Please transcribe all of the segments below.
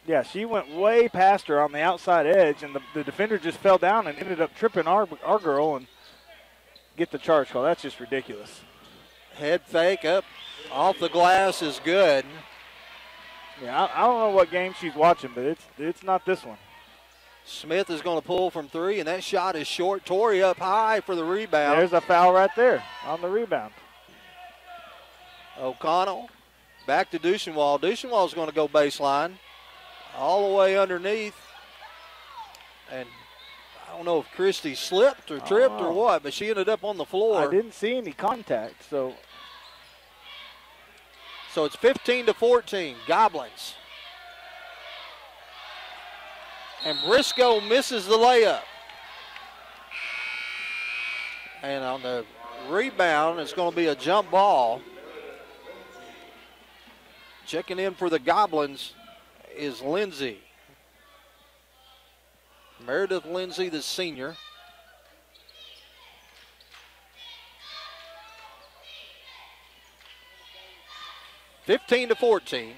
Yeah, she went way past her on the outside edge, and the defender just fell down and ended up tripping our girl and get the charge call. That's just ridiculous. Head fake up off the glass is good. Yeah, I don't know what game she's watching, but it's not this one. Smith is going to pull from three, and that shot is short. Torrey up high for the rebound. There's a foul right there on the rebound. O'Connell back to Duchenwald. Duchenwald's going to go baseline all the way underneath. And I don't know if Christie slipped or tripped or what, but she ended up on the floor. I didn't see any contact, so it's 15-14, Goblins. And Briscoe misses the layup. And on the rebound, it's going to be a jump ball. Checking in for the Goblins is Lindsay. Meredith Lindsay, the senior. (15-14).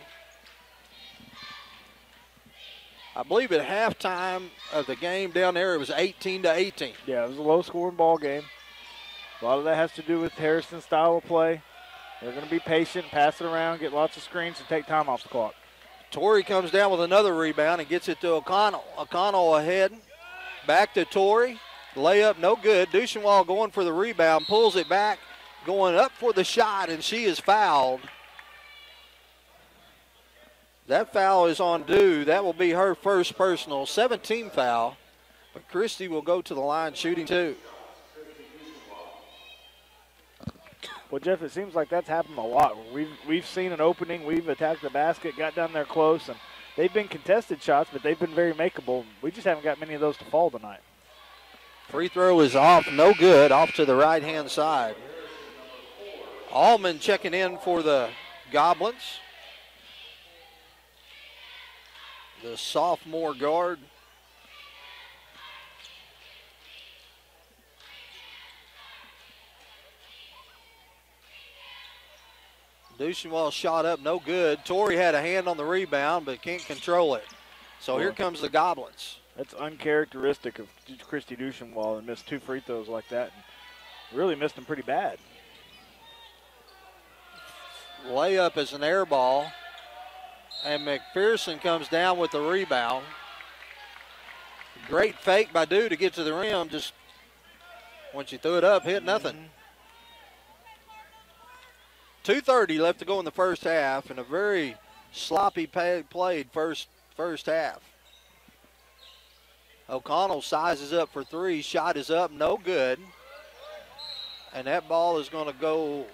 I believe at halftime of the game down there it was 18-18. Yeah, it was a low-scoring ball game. A lot of that has to do with Harrison's style of play. They're going to be patient, pass it around, get lots of screens, and take time off the clock. Torrey comes down with another rebound and gets it to O'Connell. O'Connell ahead. Back to Torrey. Layup no good. Duchenwald going for the rebound, pulls it back, going up for the shot, and she is fouled. That foul is on Dew. That will be her first personal, 17 foul. But Christie will go to the line shooting two. Well, Jeff, it seems like that's happened a lot. We've seen an opening, we've attacked the basket, got down there close, and they've been contested shots, but they've been very makeable. We just haven't got many of those to fall tonight. Free throw is off, no good, off to the right-hand side. Allman checking in for the Goblins. The sophomore guard. Duchenwald shot up, no good. Torrey had a hand on the rebound, but can't control it. So here comes the Goblins. That's uncharacteristic of Christy Duchenwald, and missed two free throws like that. And really missed them pretty bad. Layup is an air ball. And McPherson comes down with the rebound. Great fake by Dew to get to the rim. Just once you threw it up, hit nothing. 2:30 left to go in the first half, and a very sloppy played first half. O'Connell sizes up for three. Shot is up, no good. And that ball is going to go,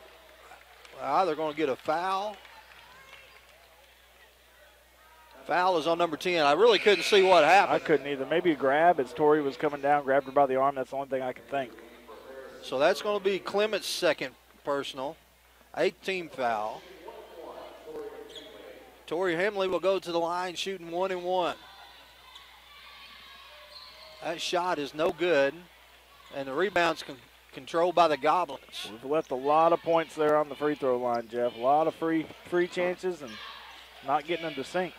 they're going to get a foul. Foul is on number 10. I really couldn't see what happened. I couldn't either. Maybe a grab as Torrey was coming down, grabbed her by the arm. That's the only thing I can think. So that's going to be Clement's second personal. 18 foul. Tori Hemley will go to the line shooting 1-1. That shot is no good, and the rebound's controlled by the Goblins. We've left a lot of points there on the free throw line, Jeff. A lot of free chances and not getting them to sink.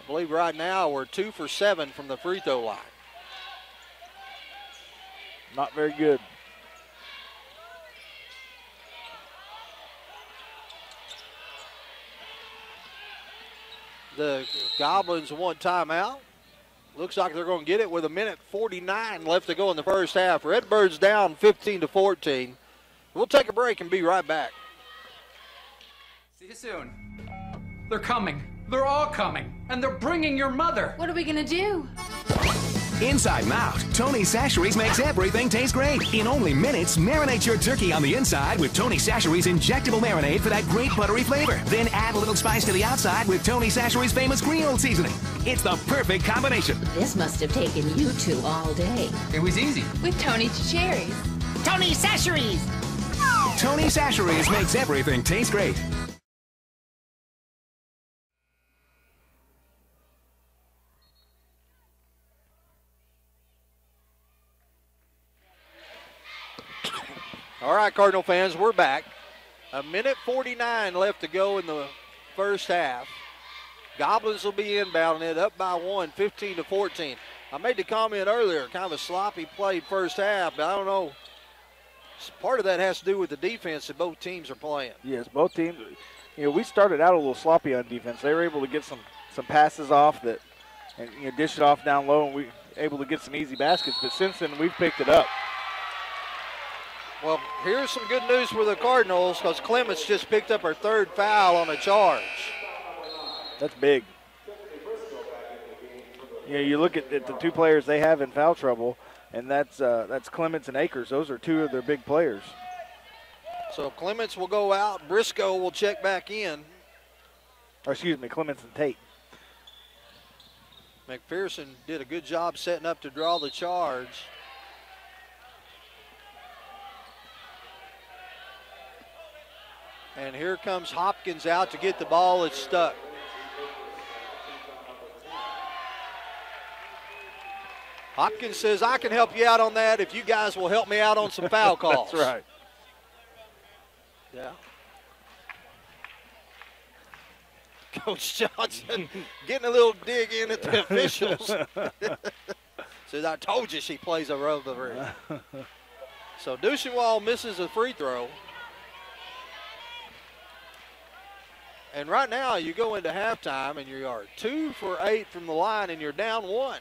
I believe right now we're 2 for 7 from the free throw line. Not very good. The Goblins want timeout. Looks like they're going to get it with 1:49 left to go in the first half. Redbirds down 15-14. We'll take a break and be right back. See you soon. They're coming. They're all coming. And they're bringing your mother. What are we going to do? Inside Mouth, Tony Chachere's makes everything taste great. In only minutes, marinate your turkey on the inside with Tony Chachere's injectable marinade for that great buttery flavor. Then add a little spice to the outside with Tony Chachere's famous Creole seasoning. It's the perfect combination. This must have taken you two all day. It was easy. With Tony Chachere's. Tony Chachere's. Tony Chachere's makes everything taste great. All right, Cardinal fans, we're back. 1:49 left to go in the first half. Goblins will be inbounding it up by 1, 15-14. I made the comment earlier, kind of a sloppy play first half, but I don't know. Part of that has to do with the defense that both teams are playing. Yes, both teams. You know, we started out a little sloppy on defense. They were able to get some passes off that, and dish it off down low, and we able to get some easy baskets. But since then, we've picked it up. Well, here's some good news for the Cardinals because Clements just picked up her 3rd foul on a charge. That's big. Yeah, you look at the 2 players they have in foul trouble, and that's Clements and Akers. Those are 2 of their big players. So Clements will go out. Briscoe will check back in. Or excuse me, Clements and Tate. McPherson did a good job setting up to draw the charge. And here comes Hopkins out to get the ball. It's stuck. Hopkins says, I can help you out on that if you guys will help me out on some foul calls. That's right. Yeah. Coach Johnson getting a little dig in at the officials. Says, I told you she plays a role over here. So Duchesnois misses a free throw. And right now you go into halftime and you are 2 for 8 from the line and you're down 1.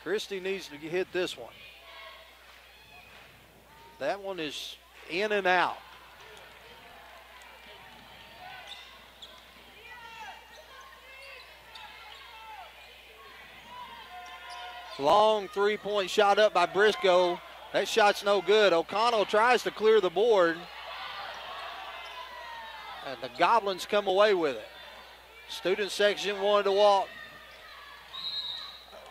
Christie needs to hit this one. That one is in and out. Long three-point shot up by Briscoe. That shot's no good. O'Connell tries to clear the board. And the Goblins come away with it. Student section wanted to walk.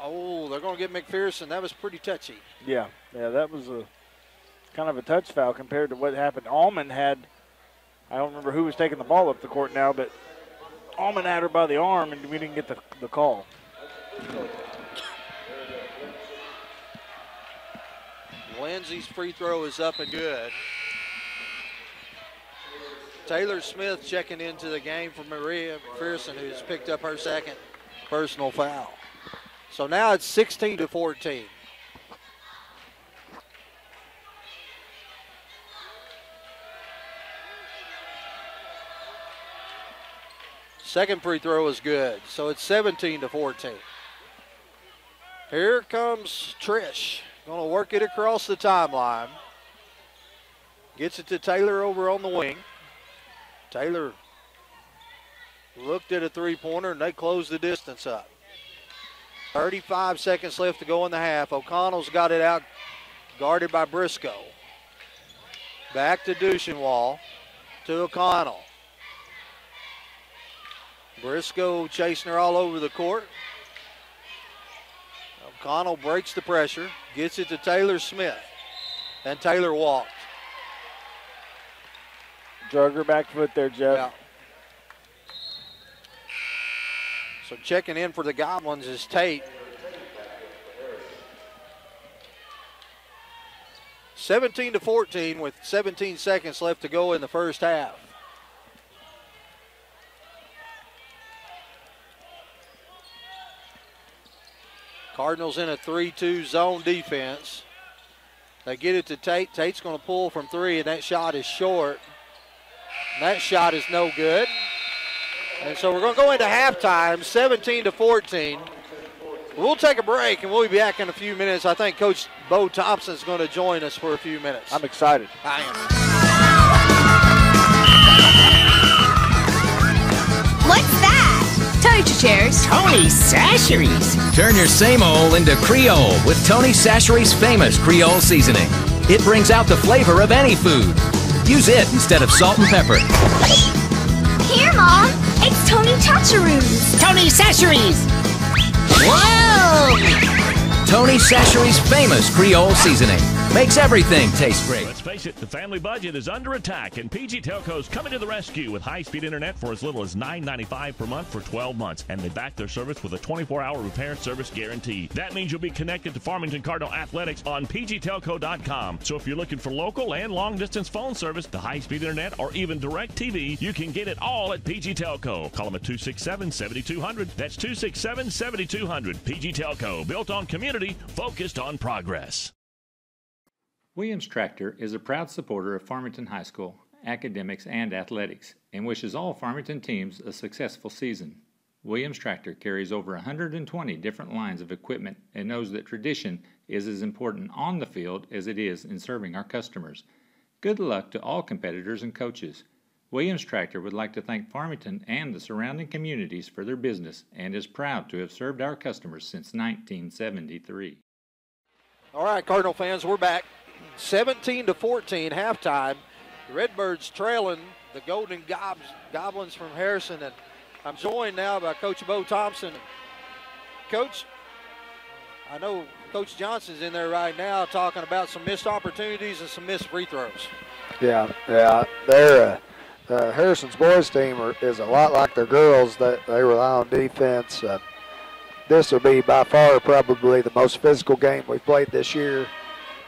Oh, they're going to get McPherson. That was pretty touchy. Yeah, that was a kind of a touch foul compared to what happened. Allman had, I don't remember who was taking the ball up the court now, but Allman had her by the arm, and we didn't get the call. Lindsay's free throw is up and good. Taylor Smith checking into the game for Maria McPherson, who's picked up her 2nd personal foul. So now it's 16-14. Second free throw is good, so it's 17-14. Here comes Trish. Going to work it across the timeline. Gets it to Taylor over on the wing. Taylor looked at a three-pointer, and they closed the distance up. 35 seconds left to go in the half. O'Connell's got it out, guarded by Briscoe. Back to Duchesnois, to O'Connell. Briscoe chasing her all over the court. O'Connell breaks the pressure, gets it to Taylor Smith, and Taylor walked. Drug her back foot there, Jeff. Yeah. So checking in for the Goblins is Tate. 17-14 with 17 seconds left to go in the first half. Cardinals in a 3-2 zone defense. They get it to Tate. Tate's going to pull from 3, and that shot is short. And that shot is no good. And so we're going to go into halftime, 17-14. We'll take a break, and we'll be back in a few minutes. I think Coach Bo Thompson is going to join us for a few minutes. I'm excited. I am. What's that? Toy Chairs. Tony Sacheries. Turn your same old into Creole with Tony Sacheries' famous Creole seasoning. It brings out the flavor of any food. Use it instead of salt and pepper. Here, Mom. It's Tony Chacharoos. Tony Sacheries. Whoa! Tony Sacheries' famous Creole seasoning. makes everything taste great. Let's face it, the family budget is under attack, and PG Telco's coming to the rescue with high-speed internet for as little as $9.95 per month for 12 months, and they back their service with a 24-hour repair and service guarantee. That means you'll be connected to Farmington Cardinal Athletics on pgtelco.com. So if you're looking for local and long-distance phone service, the high-speed internet, or even direct TV, you can get it all at PG Telco. Call them at 267-7200. That's 267-7200. PG Telco, built on community, focused on progress. Williams Tractor is a proud supporter of Farmington High School, academics, and athletics, and wishes all Farmington teams a successful season. Williams Tractor carries over 120 different lines of equipment and knows that tradition is as important on the field as it is in serving our customers. Good luck to all competitors and coaches. Williams Tractor would like to thank Farmington and the surrounding communities for their business and is proud to have served our customers since 1973. All right, Cardinal fans, we're back. 17-14 halftime. The Redbirds trailing the Golden Goblins from Harrison, and I'm joined now by Coach Bo Thompson. Coach, I know Coach Johnson's in there right now talking about some missed opportunities and some missed free throws. Yeah. They're Harrison's boys team is a lot like their girls. That they rely on defense. This will be by far probably the most physical game we've played this year.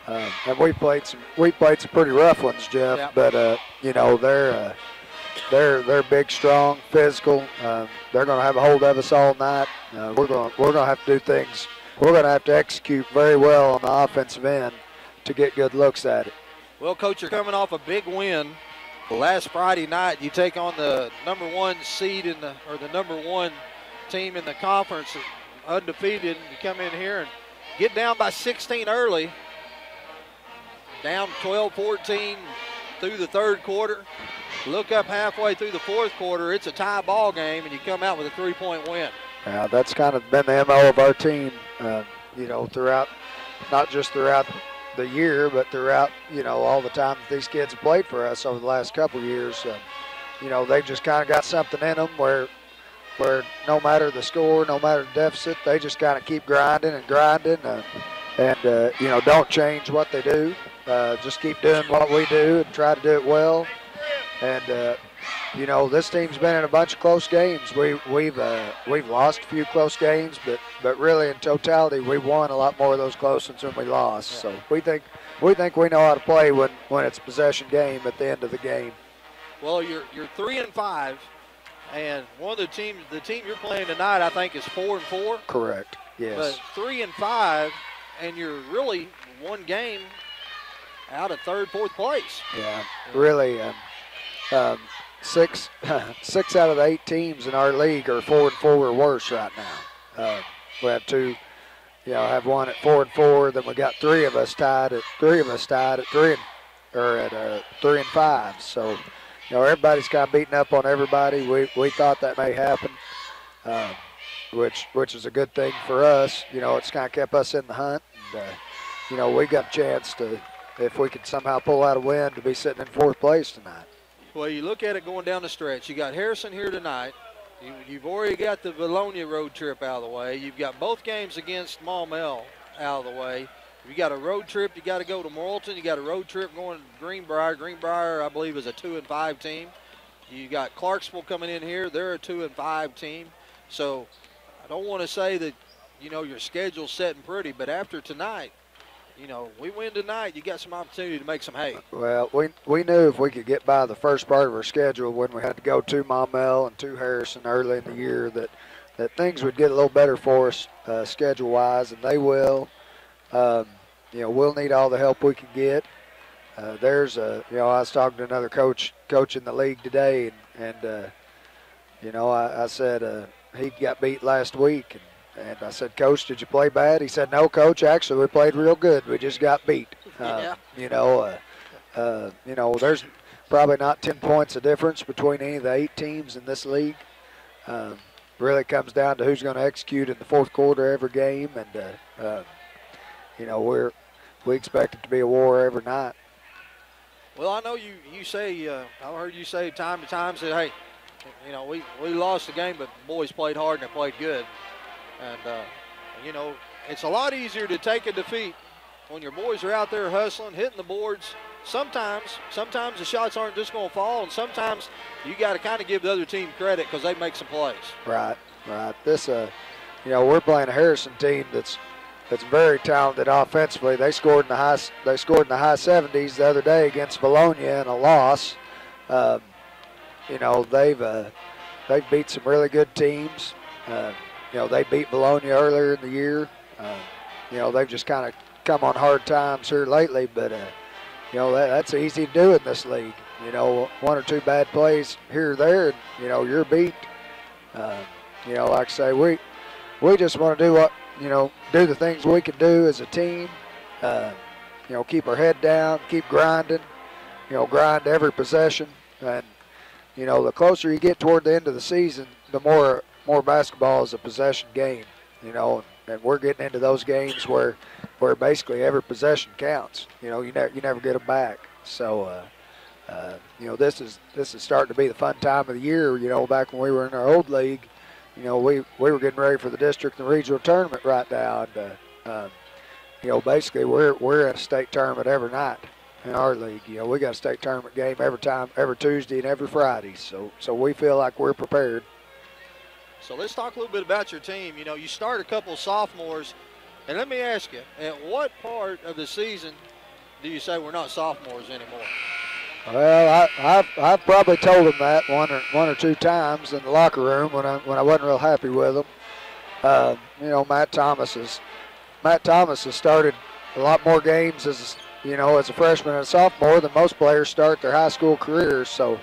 And we played some pretty rough ones, Jeff. Yep. But you know, they're big, strong, physical. They're going to have a hold of us all night. We're going to have to do things. We're going to have to execute very well on the offensive end to get good looks at it. Well, Coach, you're coming off a big win. Last Friday night, you take on the number one seed or the number one team in the conference, undefeated. You come in here and get down by 16 early. Down 12-14 through the third quarter. Look up halfway through the fourth quarter, it's a tie ball game, and you come out with a 3-point win. Yeah, that's kind of been the MO of our team, you know, throughout, not just throughout the year, but throughout, you know, all the time that these kids have played for us over the last couple of years. You know, they've just kind of got something in them where no matter the score, no matter the deficit, they just kind of keep grinding and you know, don't change what they do. Just keep doing what we do and try to do it well. And you know, this team's been in a bunch of close games. We've lost a few close games, but really in totality, we won a lot more of those close ones than we lost. So we think we know how to play when it's a possession game at the end of the game. Well, you're 3-5, and one of the team you're playing tonight, I think, is 4-4. Correct. Yes. But 3-5, and you're really one game out of third, fourth place. Yeah, really. 6 out of the 8 teams in our league are 4-4 or worse right now. We have two, you know, have one at 4-4. Then we got three of us tied at 3 and 5. So, you know, everybody's kind of beating up on everybody. We thought that may happen, which is a good thing for us. You know, it's kind of kept us in the hunt. And, you know, we got a chance to, if we could somehow pull out a win, to be sitting in fourth place tonight. Well, you look at it going down the stretch. You got Harrison here tonight. You've already got the Vilonia road trip out of the way. You've got both games against Maumelle out of the way. You got a road trip. You got to go to Morrilton. You got a road trip going to Greenbrier. Greenbrier, I believe, is a 2-5 team. You got Clarksville coming in here. They're a 2-5 team. So I don't want to say that, you know, your schedule's setting pretty, but after tonight, you know, we win tonight, you got some opportunity to make some hay. Well, we knew if we could get by the first part of our schedule when we had to go to Maumelle and to Harrison early in the year that things would get a little better for us schedule-wise, and they will. You know, we'll need all the help we can get. You know, I was talking to another coach in the league today, and you know, I said he got beat last week, and I said, Coach, did you play bad? He said, no, Coach, actually we played real good. We just got beat. Yeah. You know, there's probably not 10 points of difference between any of the 8 teams in this league. Really comes down to who's going to execute in the fourth quarter every game, and you know, we expect it to be a war every night. Well, I know you say, I heard you say time to time, say, hey, you know, we lost the game, but the boys played hard and they played good. And, you know, it's a lot easier to take a defeat when your boys are out there hustling, hitting the boards, sometimes the shots aren't just going to fall, and sometimes you got to kind of give the other team credit because they make some plays. Right. This, we're playing a Harrison team that's very talented offensively. They scored in the high 70s the other day against Bologna in a loss. They've beat some really good teams. They beat Bologna earlier in the year. They've just kind of come on hard times here lately, but that's easy to do in this league. One or two bad plays here or there, and you're beat. Like I say, we just want to do what do the things we can do as a team. Keep our head down, keep grinding. Grind every possession, and the closer you get toward the end of the season, the more basketball is a possession game. And we're getting into those games where basically every possession counts. You never get them back. So this is starting to be the fun time of the year. Back when we were in our old league, we were getting ready for the district and the regional tournament right now. And basically we're in a state tournament every night in our league. We got a state tournament game every Tuesday and every Friday. So we feel like we're prepared. So let's talk a little bit about your team. You start a couple of sophomores, and let me ask you, at what part of the season do you say we're not sophomores anymore? Well, I've probably told them that one or two times in the locker room when I wasn't real happy with them. Matt Thomas has started a lot more games as a freshman and a sophomore than most players start their high school careers. So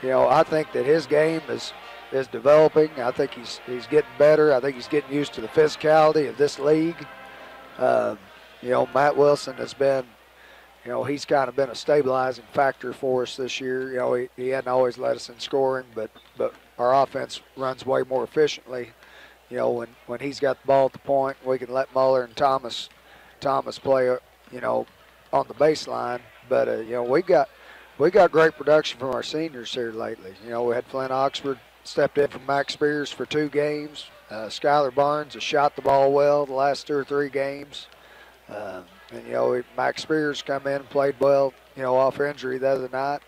I think that his game is developing. I think he's getting better. I think he's getting used to the physicality of this league. Matt Wilson has been, he's kind of been a stabilizing factor for us this year. He hadn't always let us in scoring, but our offense runs way more efficiently. When he's got the ball at the point, we can let Muller and Thomas play, on the baseline. But we got great production from our seniors here lately. We had Flint Oxford stepped in from Max Spears for 2 games. Skylar Barnes has shot the ball well the last 2 or 3 games. And Max Spears come in and played well, off injury the other night.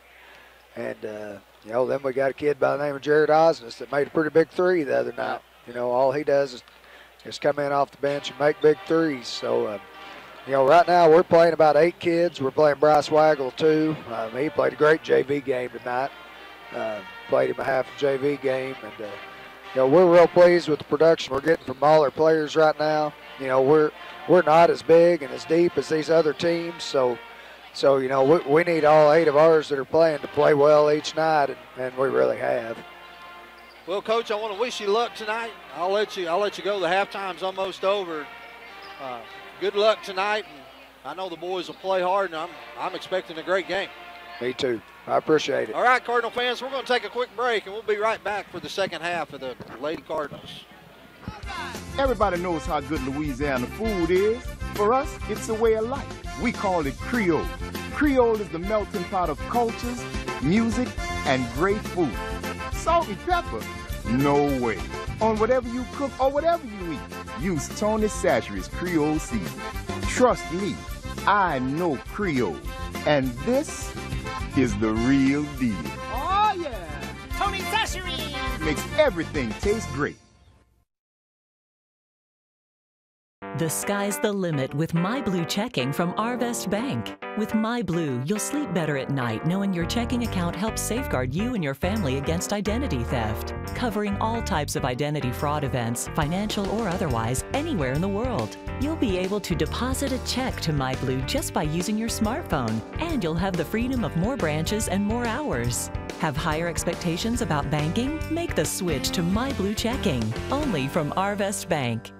And then we got a kid by the name of Jared Osnes that made a pretty big 3 the other night. All he does is come in off the bench and make big 3s. So, right now we're playing about 8 kids. We're playing Bryce Waggle too. He played a great JV game tonight. Played him a half JV game, and we're real pleased with the production we're getting from all our players right now. We're not as big and as deep as these other teams, so we need all 8 of ours that are playing to play well each night, and we really have. Well, Coach, I want to wish you luck tonight. I'll let you go. The halftime's almost over. Good luck tonight, and I know the boys will play hard, and I'm expecting a great game. Me too. I appreciate it. All right, Cardinal fans, we're going to take a quick break, and we'll be right back for the second half of the Lady Cardinals. Everybody knows how good Louisiana food is. For us, it's a way of life. We call it Creole. Creole is the melting pot of cultures, music, and great food. Salt and pepper? No way. On whatever you cook or whatever you eat, use Tony Chachere's Creole seasoning. Trust me, I know Creole. And this is the real deal. Oh, yeah. Tony Chachere makes everything taste great. The sky's the limit with MyBlue checking from Arvest Bank. With MyBlue, you'll sleep better at night knowing your checking account helps safeguard you and your family against identity theft, covering all types of identity fraud events, financial or otherwise, anywhere in the world. You'll be able to deposit a check to MyBlue just by using your smartphone, and you'll have the freedom of more branches and more hours. Have higher expectations about banking? Make the switch to MyBlue checking, only from Arvest Bank.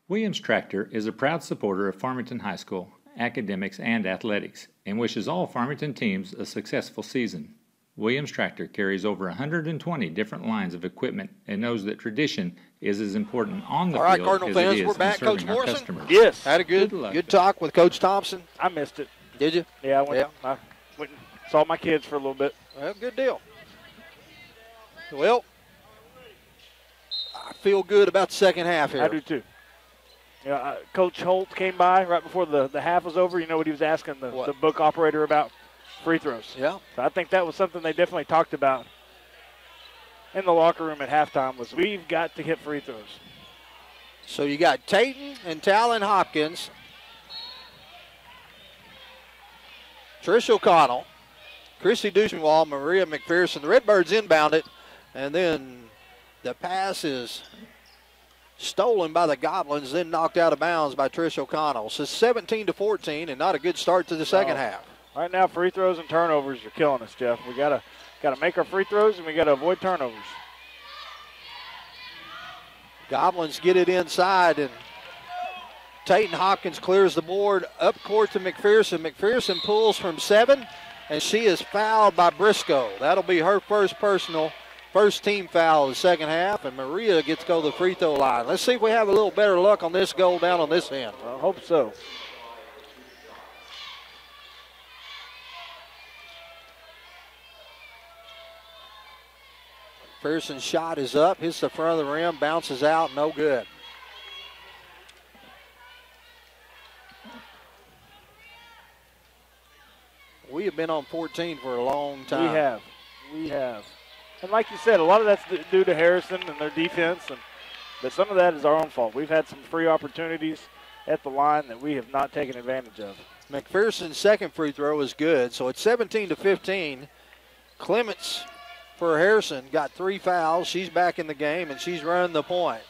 Williams Tractor is a proud supporter of Farmington High School, academics, and athletics, and wishes all Farmington teams a successful season. Williams Tractor carries over 120 different lines of equipment and knows that tradition is as important on the field Cardinal as fans, it is we're back. in serving Coach our Morrison? customers. Yes. Had a good talk with Coach Thompson. I missed it. Did you? Yeah, I went and saw my kids for a little bit. Well, good deal. Well, I feel good about the second half here. I do too. You know, Coach Holt came by right before the half was over. You know what he was asking the book operator about? Free throws. Yeah. So I think that was something they definitely talked about in the locker room at halftime was we've got to hit free throws. So you got Tayton and Talon Hopkins, Trish O'Connell, Christy Duchenwald, Maria McPherson. The Redbirds inbound it, and then the pass is stolen by the Goblins, then knocked out of bounds by Trish O'Connell. So 17-14, and not a good start to the second half. Right now, free throws and turnovers are killing us, Jeff. We gotta make our free throws, and we gotta avoid turnovers. Goblins get it inside, and Tayton Hopkins clears the board up court to McPherson. McPherson pulls from 7, and she is fouled by Briscoe. That'll be her first team foul of the second half, and Maria gets to go to the free throw line. Let's see if we have a little better luck on this goal down on this end. I hope so. McPherson's shot is up, hits the front of the rim, bounces out, no good. We have been on 14 for a long time. We have. And like you said, a lot of that's due to Harrison and their defense, but some of that is our own fault. We've had some free opportunities at the line that we have not taken advantage of. McPherson's second free throw is good, so it's 17-15. Clements for Harrison got 3 fouls. She's back in the game, and she's running the point.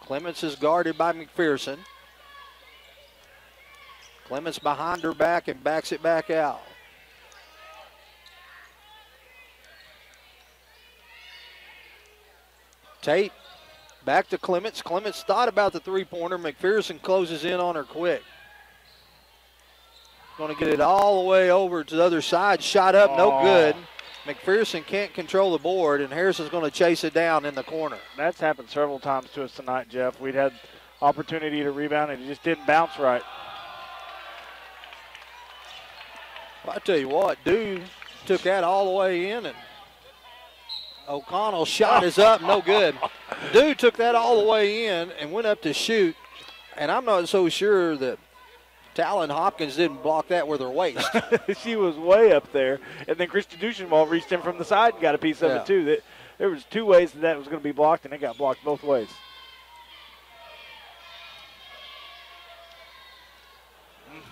Clements is guarded by McPherson. Clements behind her back and backs it back out. Tate back to Clements. Clements thought about the three-pointer. McPherson closes in on her quick. Going to get it all the way over to the other side. Shot up, no good. McPherson can't control the board, and Harrison's going to chase it down in the corner. That's happened several times to us tonight, Jeff. We'd had opportunity to rebound, and it just didn't bounce right. Well, I tell you what, Dew took that all the way in, and O'Connell's shot is up, no good. Dew took that all the way in and went up to shoot, and I'm not so sure that Talon Hopkins didn't block that with her waist. She was way up there, and then Christy Duchenwald reached in from the side and got a piece of it too. There was 2 ways that was going to be blocked, and it got blocked both ways.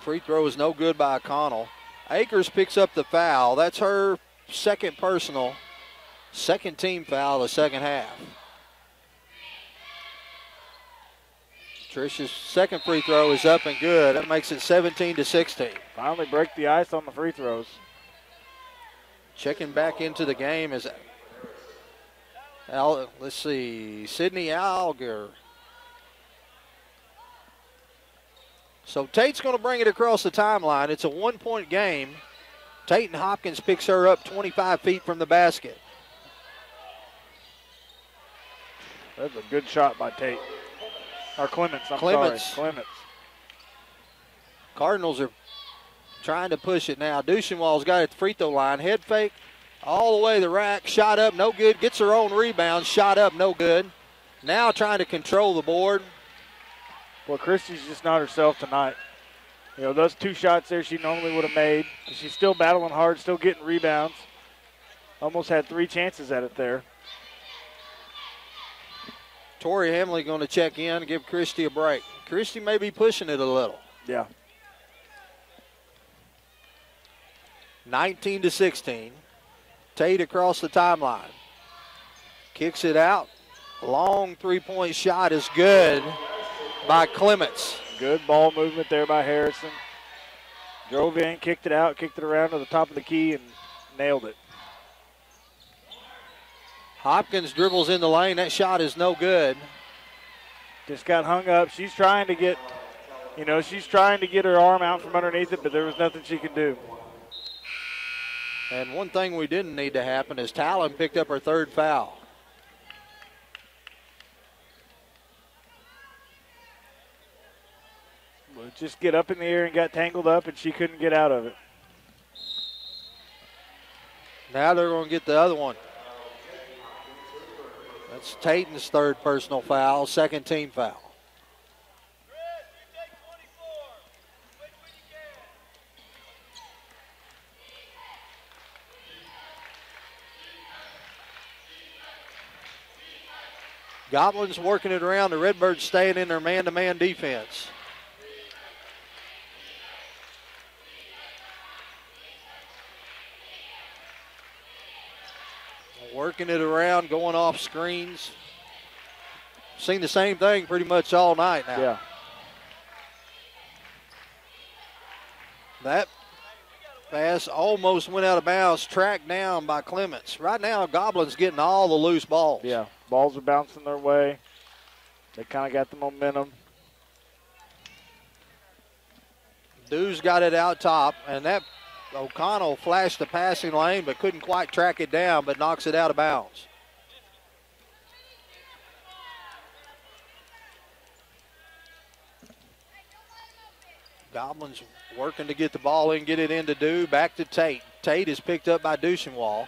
Free throw is no good by O'Connell. Akers picks up the foul. That's her second personal, second team foul of the second half. Trish's second free throw is up and good. That makes it 17-16. Finally break the ice on the free throws. Checking back into the game is, let's see, Sydney Alger. So Tate's going to bring it across the timeline. It's a 1-point game. Tayton Hopkins picks her up 25 feet from the basket. That's a good shot by Tate. Or Clements, I'm sorry. Clements. Cardinals are trying to push it now. Duchenwald's got it at the free throw line. Head fake all the way to the rack. Shot up, no good. Gets her own rebound. Shot up, no good. Now trying to control the board. Well, Christy's just not herself tonight. You know, those 2 shots there she normally would have made. She's still battling hard, still getting rebounds. Almost had 3 chances at it there. Tori Hamley going to check in and give Christy a break. Christy may be pushing it a little. Yeah. 19-16. Tate across the timeline. Kicks it out. Long 3-point shot is good by Clements. Good ball movement there by Harrison. Drove in, kicked it out, kicked it around to the top of the key and nailed it. Hopkins dribbles in the lane. That shot is no good. Just got hung up. She's trying to get, she's trying to get her arm out from underneath it, but there was nothing she could do. And one thing we didn't need to happen is Talon picked up her 3rd foul. Well, just get up in the air and got tangled up, and she couldn't get out of it. Now they're going to get the other one. That's Tatum's third personal foul, second team foul. Goblins working it around. The Redbirds staying in their man-to-man defense. Working it around, going off screens. Seen the same thing pretty much all night now. Yeah. That pass almost went out of bounds, tracked down by Clements. Right now, Goblins getting all the loose balls. Yeah, balls are bouncing their way. They kind of got the momentum. Dews got it out top, and that O'Connell flashed the passing lane but couldn't quite track it down, but knocks it out of bounds. Goblins working to get the ball in, get it into Dew. Back to Tate. Tate is picked up by Duchenwall.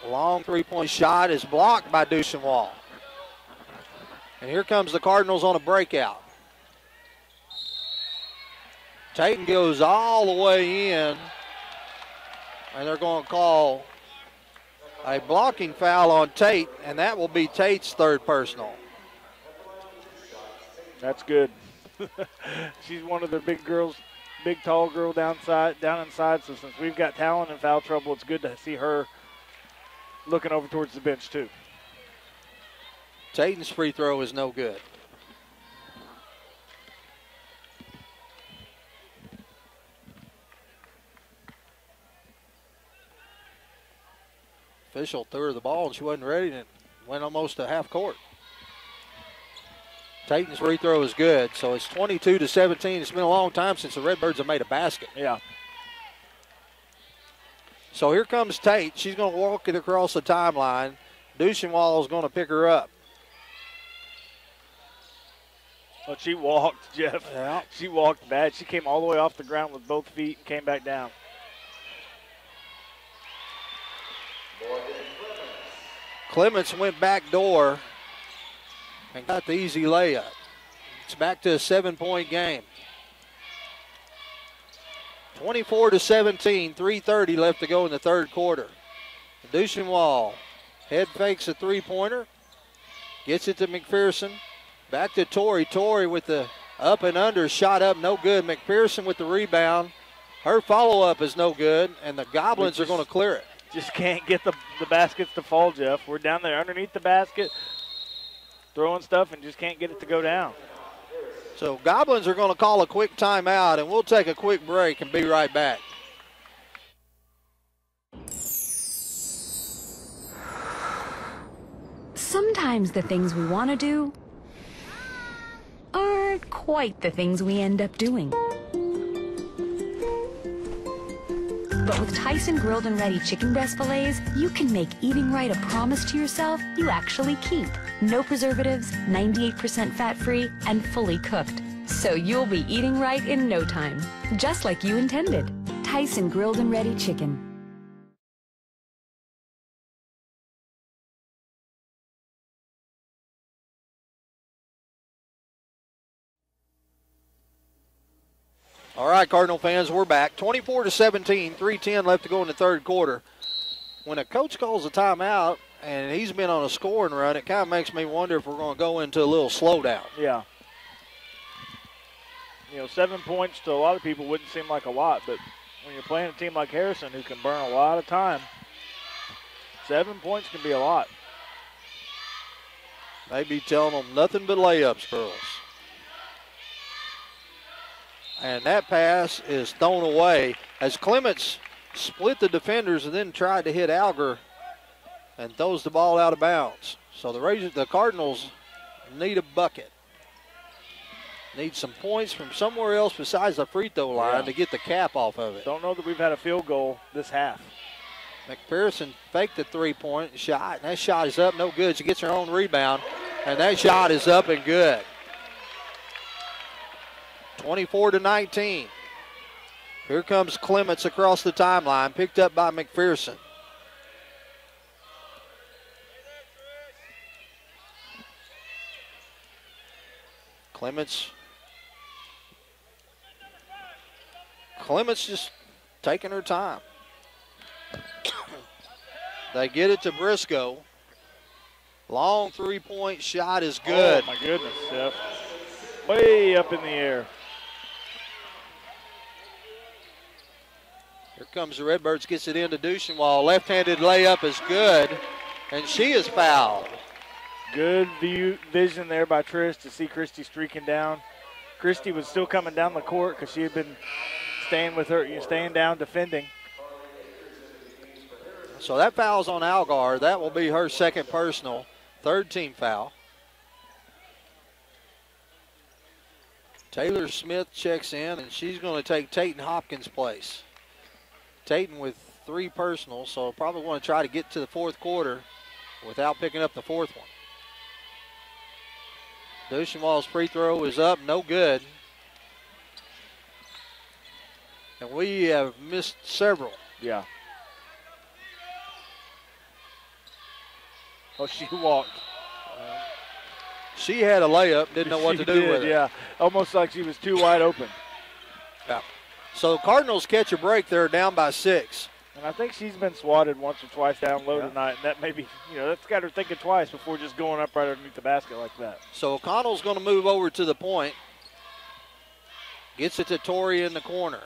Long three-point shot is blocked by Duchenwall. And here comes the Cardinals on a breakout. Tate goes all the way in, and they're going to call a blocking foul on Tate, and that will be Tate's third personal. That's good. She's one of the big girls, big tall girl down inside. So since we've got talent in foul trouble, it's good to see her looking over towards the bench too. Tate's free throw is no good. Official threw her the ball and she wasn't ready and went almost to half court. Tatum's free throw is good, so it's 22-17. It's been a long time since the Redbirds have made a basket. Yeah. So here comes Tate. She's going to walk it across the timeline. Duchenwall is going to pick her up. Well, she walked, Jeff. Yeah. She walked bad. She came all the way off the ground with both feet and came back down. Clements went back door and got the easy layup. It's back to a 7-point game. 24-17, 3:30 left to go in the third quarter. Duchenwall head fakes a three-pointer, gets it to McPherson. Back to Torrey. Torrey with the up and under, shot up, no good. McPherson with the rebound. Her follow-up is no good, and the Goblins are going to clear it. Just can't get the baskets to fall, Jeff. We're down there underneath the basket, throwing stuff, and just can't get it to go down. So Goblins are going to call a quick timeout, and we'll take a quick break and be right back. Sometimes the things we want to do aren't quite the things we end up doing. But with Tyson Grilled and Ready chicken breast fillets, you can make eating right a promise to yourself you actually keep. No preservatives, 98% fat-free, and fully cooked. So you'll be eating right in no time, just like you intended. Tyson Grilled and Ready chicken. All right, Cardinal fans, we're back. 24-17, 3:10 left to go in the third quarter. When a coach calls a timeout and he's been on a scoring run, it kind of makes me wonder if we're going to go into a little slowdown. Yeah. 7 points to a lot of people wouldn't seem like a lot, but when you're playing a team like Harrison who can burn a lot of time, 7 points can be a lot. They be telling them nothing but layups, girls. And that pass is thrown away as Clements split the defenders and then tried to hit Alger and throws the ball out of bounds. So the Cardinals need a bucket. Need some points from somewhere else besides the free throw line to get the cap off of it. Don't know that we've had a field goal this half. McPherson faked the three-point shot, and that shot is up, no good. She gets her own rebound, and that shot is up and good. 24-19. Here comes Clements across the timeline, picked up by McPherson. Clements just taking her time. They get it to Briscoe. Long three-point shot is good. Oh, my goodness, Steph. Way up in the air. Here comes the Redbirds, gets it into Duchenwald. Left-handed layup is good, and she is fouled. Good vision there by Trish to see Christy streaking down. Christy was still coming down the court because she had been staying down, defending. So that foul's on Algar. That will be her second personal, third team foul. Taylor Smith checks in, and she's going to take Tayton Hopkins' place. Tayton with 3 personals, so probably want to try to get to the fourth quarter without picking up the fourth one. Duchenwald's free throw is up, no good. And we have missed several. Yeah. Oh, she walked. She had a layup, didn't know what to do with it. Yeah, almost like she was too wide open. Yeah. So Cardinals catch a break. They're down by 6. And I think she's been swatted once or twice down low tonight, and that maybe, that's got her thinking twice before just going up right underneath the basket like that. So O'Connell's going to move over to the point. Gets it to Torrey in the corner.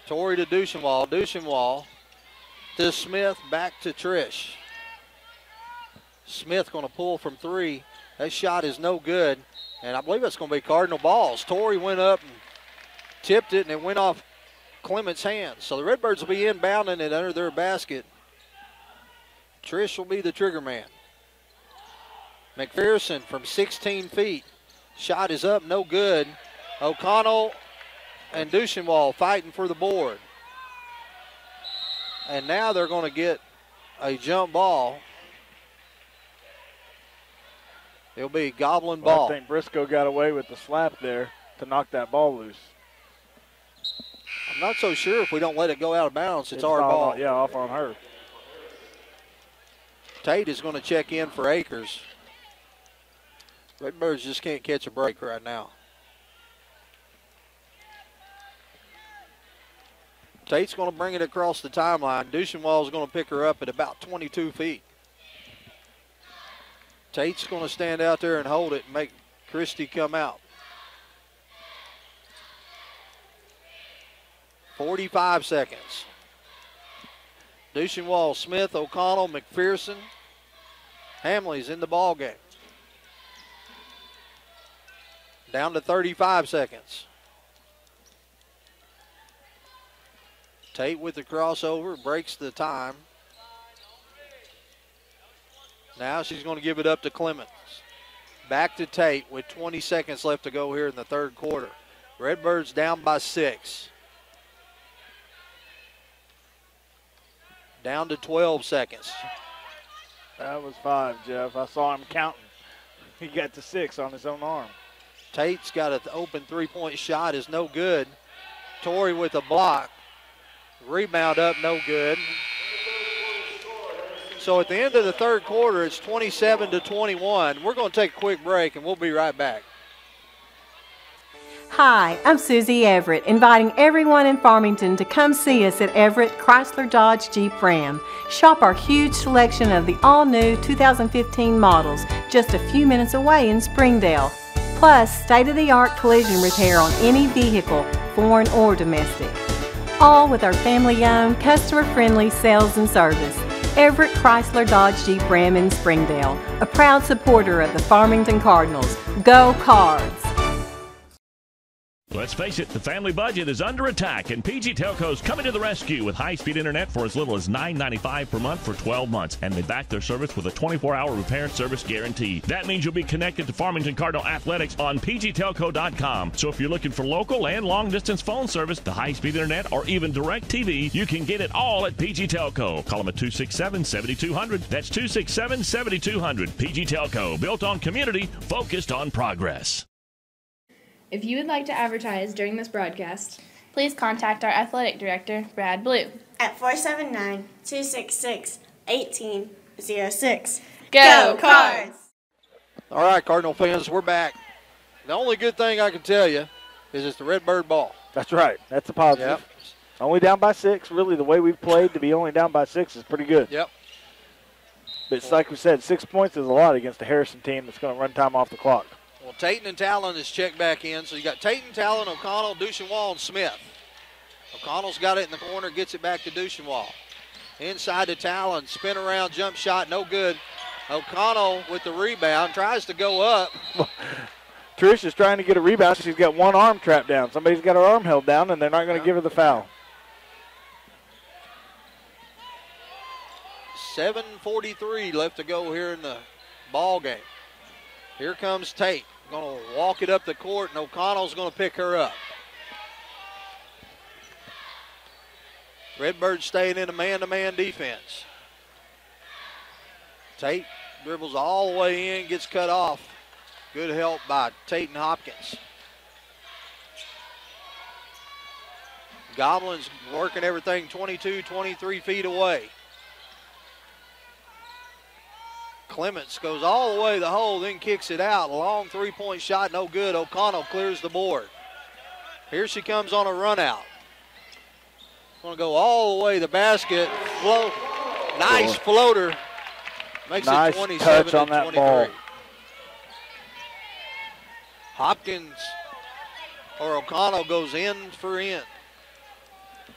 Torrey to Duchenwald. Duchenwald to Smith, back to Trish. Smith going to pull from 3. That shot is no good, and I believe it's going to be Cardinal balls. Torrey went up and tipped it, and it went off Clements' hands. So the Redbirds will be inbounding it under their basket. Trish will be the trigger man. McPherson from 16 feet. Shot is up, no good. O'Connell and Duchenwald fighting for the board. And now they're going to get a jump ball. It'll be Goblin ball. I think Briscoe got away with the slap there to knock that ball loose. I'm not so sure if we don't let it go out of bounds. It's our ball. Yeah, off on her. Tate is going to check in for Akers. Redbirds just can't catch a break right now. Tate's going to bring it across the timeline. Duchenwald's going to pick her up at about 22 feet. Tate's going to stand out there and hold it and make Christie come out. 45 seconds. Duchenwald, Smith, O'Connell, McPherson. Hamley's in the ball game. Down to 35 seconds. Tate with the crossover, breaks the time. Now she's going to give it up to Clements. Back to Tate with 20 seconds left to go here in the third quarter. Redbirds down by 6. Down to 12 seconds. That was 5, Jeff. I saw him counting. He got to 6 on his own arm. Tate's got an open three-point shot, is no good. Torrey with a block. Rebound up, no good. So at the end of the third quarter, it's 27-21. We're going to take a quick break, and we'll be right back. Hi, I'm Susie Everett, inviting everyone in Farmington to come see us at Everett Chrysler Dodge Jeep Ram. Shop our huge selection of the all-new 2015 models just a few minutes away in Springdale. Plus, state-of-the-art collision repair on any vehicle, foreign or domestic. All with our family-owned, customer-friendly sales and service. Everett Chrysler Dodge Jeep Ram in Springdale, a proud supporter of the Farmington Cardinals. Go Cards! Let's face it, the family budget is under attack, and PG Telco's coming to the rescue with high-speed internet for as little as $9.95 per month for 12 months, and they back their service with a 24-hour repair service guarantee. That means you'll be connected to Farmington Cardinal Athletics on pgtelco.com. So if you're looking for local and long-distance phone service, the high-speed internet, or even direct TV, you can get it all at PG Telco. Call them at 267-7200. That's 267-7200. PG Telco, built on community, focused on progress. If you would like to advertise during this broadcast, please contact our athletic director, Brad Blue, at 479-266-1806. Go Cards! All right, Cardinal fans, we're back. The only good thing I can tell you is it's the Redbird ball. That's right. That's a positive. Yep. Only down by 6. Really, the way we've played, to be only down by 6 is pretty good. Yep. But it's like we said, 6 points is a lot against a Harrison team that's going to run time off the clock. Well, Tayton and Talon is checked back in. So you got Tayton, Talon, O'Connell, Duchenois, and Smith. O'Connell's got it in the corner, gets it back to Duchenois. Inside to Talon, spin around, jump shot, no good. O'Connell with the rebound, tries to go up. Trish is trying to get a rebound. She's got one arm trapped down. Somebody's got her arm held down, and they're not going to give her the foul. 7:43 left to go here in the ball game. Here comes Tate. Going to walk it up the court, and O'Connell's going to pick her up. Redbirds staying in a man-to-man defense. Tate dribbles all the way in, gets cut off. Good help by Tate and Hopkins. Goblins working everything 22, 23 feet away. Clements goes all the way to the hole, then kicks it out. A long three-point shot, no good. O'Connell clears the board. Here she comes on a run out. Going to go all the way to the basket. Nice floater. Makes nice it 27 touch on that 23. ball. Hopkins or O'Connell goes in for in.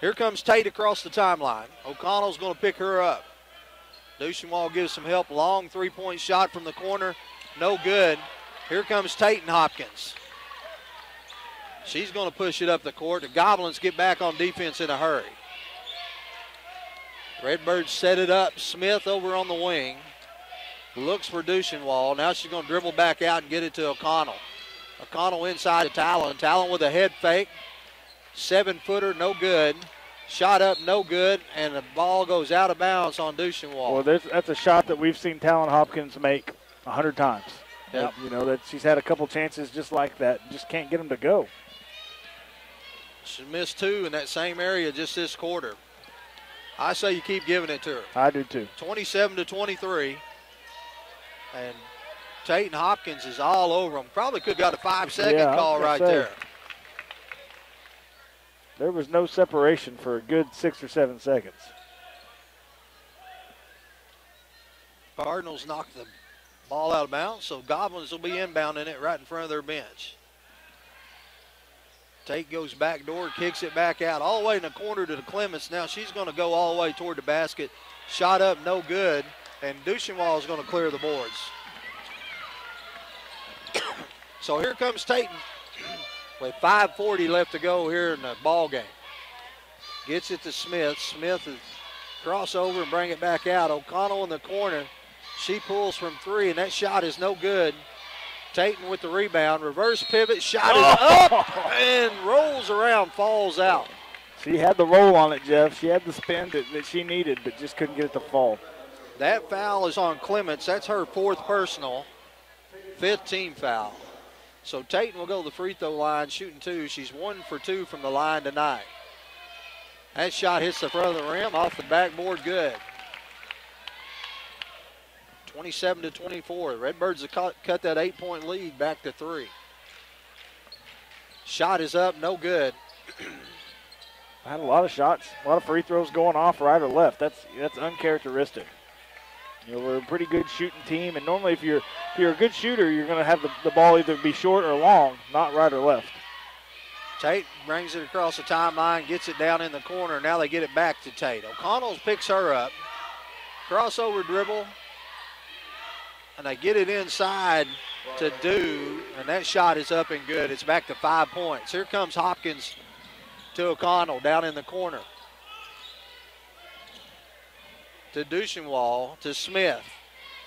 Here comes Tate across the timeline. O'Connell's going to pick her up. Duchenois gives some help. Long three-point shot from the corner. No good. Here comes Tate and Hopkins. She's going to push it up the court. The Goblins get back on defense in a hurry. Redbirds set it up. Smith over on the wing. Looks for Duchenois. Now she's going to dribble back out and get it to O'Connell. O'Connell inside to Talon. Talon with a head fake. 7-footer, no good. Shot up, no good, and the ball goes out of bounds on Duchenois. Well, that's a shot that we've seen Talon Hopkins make 100 times. Yep. You know, that she's had a couple chances just like that. Just can't get them to go. She missed 2 in that same area just this quarter. I say you keep giving it to her. I do too. 27-23. And Tate and Hopkins is all over them. Probably could have got a 5-second call right there. There was no separation for a good 6 or 7 seconds. Cardinals knocked the ball out of bounds, so Goblins will be inbounding it right in front of their bench. Tate goes back door, kicks it back out all the way in the corner to the Clements. Now she's going to go all the way toward the basket. Shot up, no good, and Duchenois is going to clear the boards. So here comes Tate with 5:40 left to go here in the ball game. Gets it to Smith. Smith is crossover and bring it back out. O'Connell in the corner. She pulls from 3, and that shot is no good. Tayton with the rebound. Reverse pivot. Shot is up and rolls around, falls out. She had the roll on it, Jeff. She had the spin that she needed, but just couldn't get it to fall. That foul is on Clements. That's her 4th personal, 5th team foul. So Tayton will go to the free throw line, shooting 2. She's 1 for 2 from the line tonight. That shot hits the front of the rim, off the backboard, good. 27-24. Redbirds have cut that 8-point lead back to 3. Shot is up, no good. I had a lot of shots, a lot of free throws going off right or left. That's uncharacteristic. You know, we're a pretty good shooting team, and normally if you're a good shooter, you're going to have the ball either be short or long, not right or left. Tate brings it across the timeline, gets it down in the corner. Now they get it back to Tate. O'Connell picks her up. Crossover dribble. And they get it inside to Do, and that shot is up and good. It's back to 5 points. Here comes Hopkins to O'Connell down in the corner. To Duchenois, to Smith.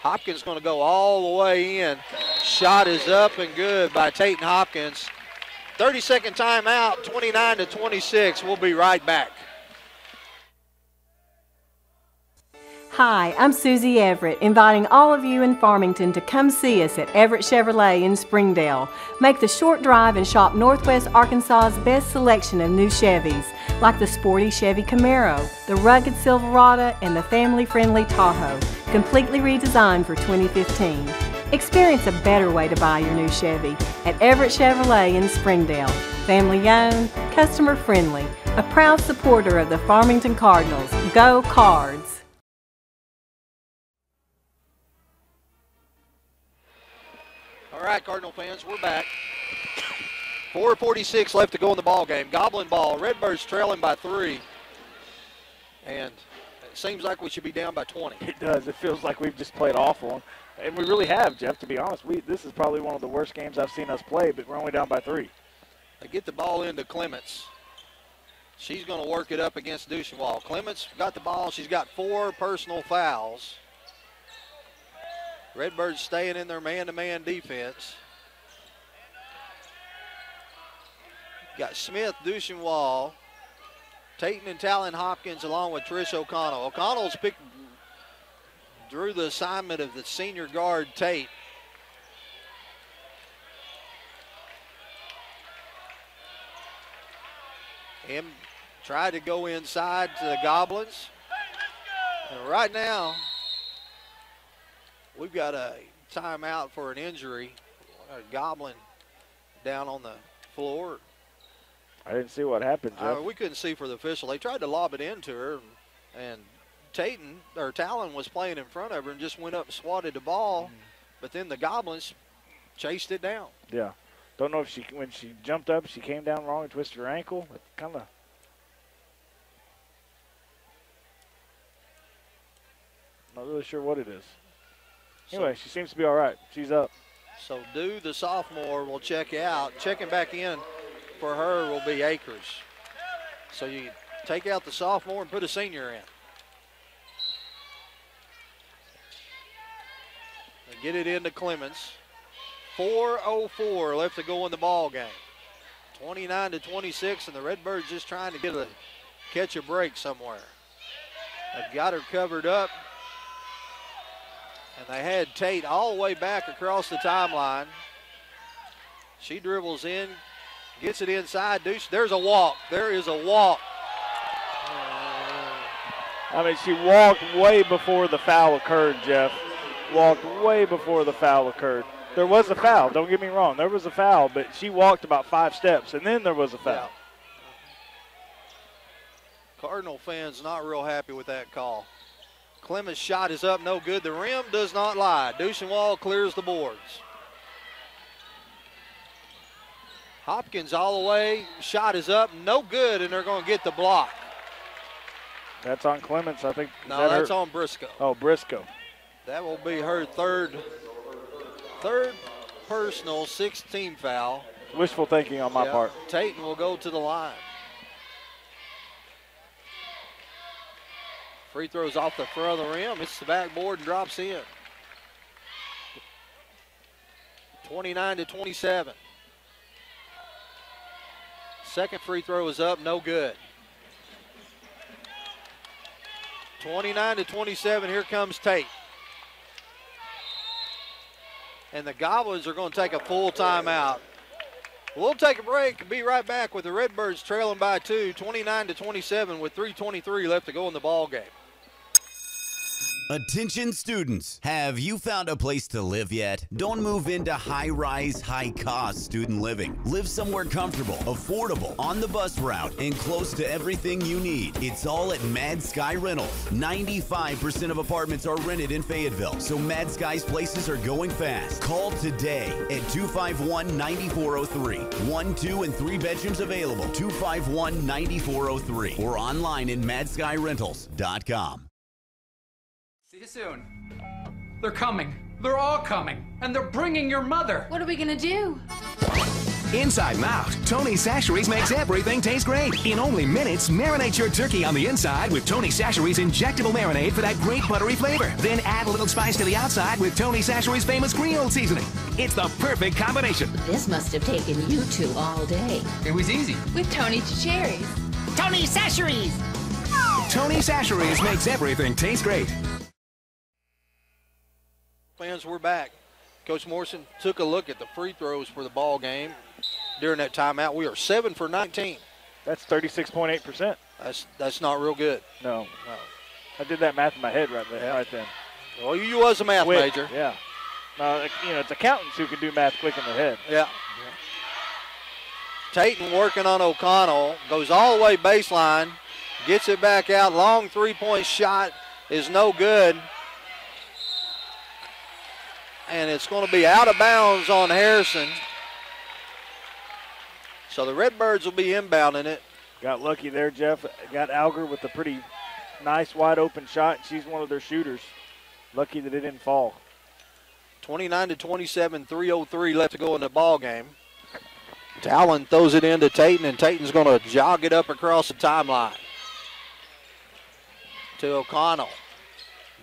Hopkins going to go all the way in. Shot is up and good by Tate and Hopkins. 30-second timeout, 29-26. We'll be right back. Hi, I'm Susie Everett, inviting all of you in Farmington to come see us at Everett Chevrolet in Springdale. Make the short drive and shop Northwest Arkansas's best selection of new Chevys, like the sporty Chevy Camaro, the rugged Silverado, and the family-friendly Tahoe, completely redesigned for 2015. Experience a better way to buy your new Chevy at Everett Chevrolet in Springdale. Family-owned, customer-friendly, a proud supporter of the Farmington Cardinals. Go Cards! All right, Cardinal fans, we're back. 4:46 left to go in the ball game. Goblin ball. Redbirds trailing by 3. And it seems like we should be down by 20. It does. It feels like we've just played awful. And we really have, Jeff, to be honest. This is probably one of the worst games I've seen us play, but we're only down by 3. They get the ball into Clements. She's going to work it up against Duchesnois. Clements got the ball. She's got 4 personal fouls. Redbirds staying in their man-to-man defense. Got Smith, Duchesnois, Tayton and Talon Hopkins along with Trish O'Connell. O'Connell's drew the assignment of the senior guard Tate. Him tried to go inside to the Goblins. And right now, we've got a timeout for an injury. A Goblin down on the floor. I didn't see what happened, Jeff. We couldn't see for the official. They tried to lob it into her, and Talon was playing in front of her and just went up and swatted the ball, but then the Goblins chased it down. Yeah. Don't know if when she jumped up, she came down wrong and twisted her ankle. It kind of. Not really sure what it is. Anyway, she seems to be all right. She's up. So the sophomore, will check out. Checking back in for her will be Akers. So you take out the sophomore and put a senior in. They get it into Clemens. 4:04 left to go in the ball game. 29-26, and the Redbirds just trying to catch a break somewhere. They've got her covered up. And they had Tate all the way back across the timeline. She dribbles in, gets it inside. There's a walk. There is a walk. I mean, she walked way before the foul occurred, Jeff. Walked way before the foul occurred. There was a foul. Don't get me wrong. There was a foul, but she walked about 5 steps, and then there was a foul. Yeah. Cardinal fans not real happy with that call. Clemens' shot is up, no good. The rim does not lie. Duchesnois clears the boards. Hopkins all the way, shot is up, no good, and they're going to get the block. That's on Clemens, I think. No, that's on Briscoe. Oh, Briscoe. That will be her third personal 6th-team foul. Wishful thinking on my part. Tayton will go to the line. Free throws off the front of the rim. Hits the backboard and drops in. 29-27. Second free throw is up, no good. 29-27, here comes Tate. And the Goblins are going to take a full timeout. We'll take a break and be right back with the Redbirds trailing by 2, 29-27 with 3:23 left to go in the ball game. Attention students, have you found a place to live yet? Don't move into high-rise, high-cost student living. Live somewhere comfortable, affordable, on the bus route, and close to everything you need. It's all at Mad Sky Rentals. 95% of apartments are rented in Fayetteville, so Mad Sky's places are going fast. Call today at 251-9403. 1, 2, and 3 bedrooms available. 251-9403 or online at madskyrentals.com. See you soon. They're coming. They're all coming. And they're bringing your mother. What are we gonna do? Inside Mouth, Tony Chachere's makes everything taste great. In only minutes, marinate your turkey on the inside with Tony Chachere's injectable marinade for that great buttery flavor. Then add a little spice to the outside with Tony Chachere's famous Creole seasoning. It's the perfect combination. This must have taken you 2 all day. It was easy. With Tony Chachere's. Tony Chachere's. Tony Chachere's makes everything taste great. fans, we're back. Coach Morrison took a look at the free throws for the ball game during that timeout. We are 7 for 19. That's 36.8%. That's not real good. No. I did that math in my head right then. Well, you was a math major. Yeah. It's accountants who can do math quick in their head. Yeah. Tayton working on O'Connell, goes all the way baseline, gets it back out. Long three-point shot is no good. And it's going to be out of bounds on Harrison. So the Redbirds will be inbounding it. Got lucky there, Jeff. Got Alger with a pretty nice wide open shot. She's one of their shooters. Lucky that it didn't fall. 29-27, 3:03 left to go in the ball game. Talon throws it into Tayton, and Tayton's going to jog it up across the timeline to O'Connell.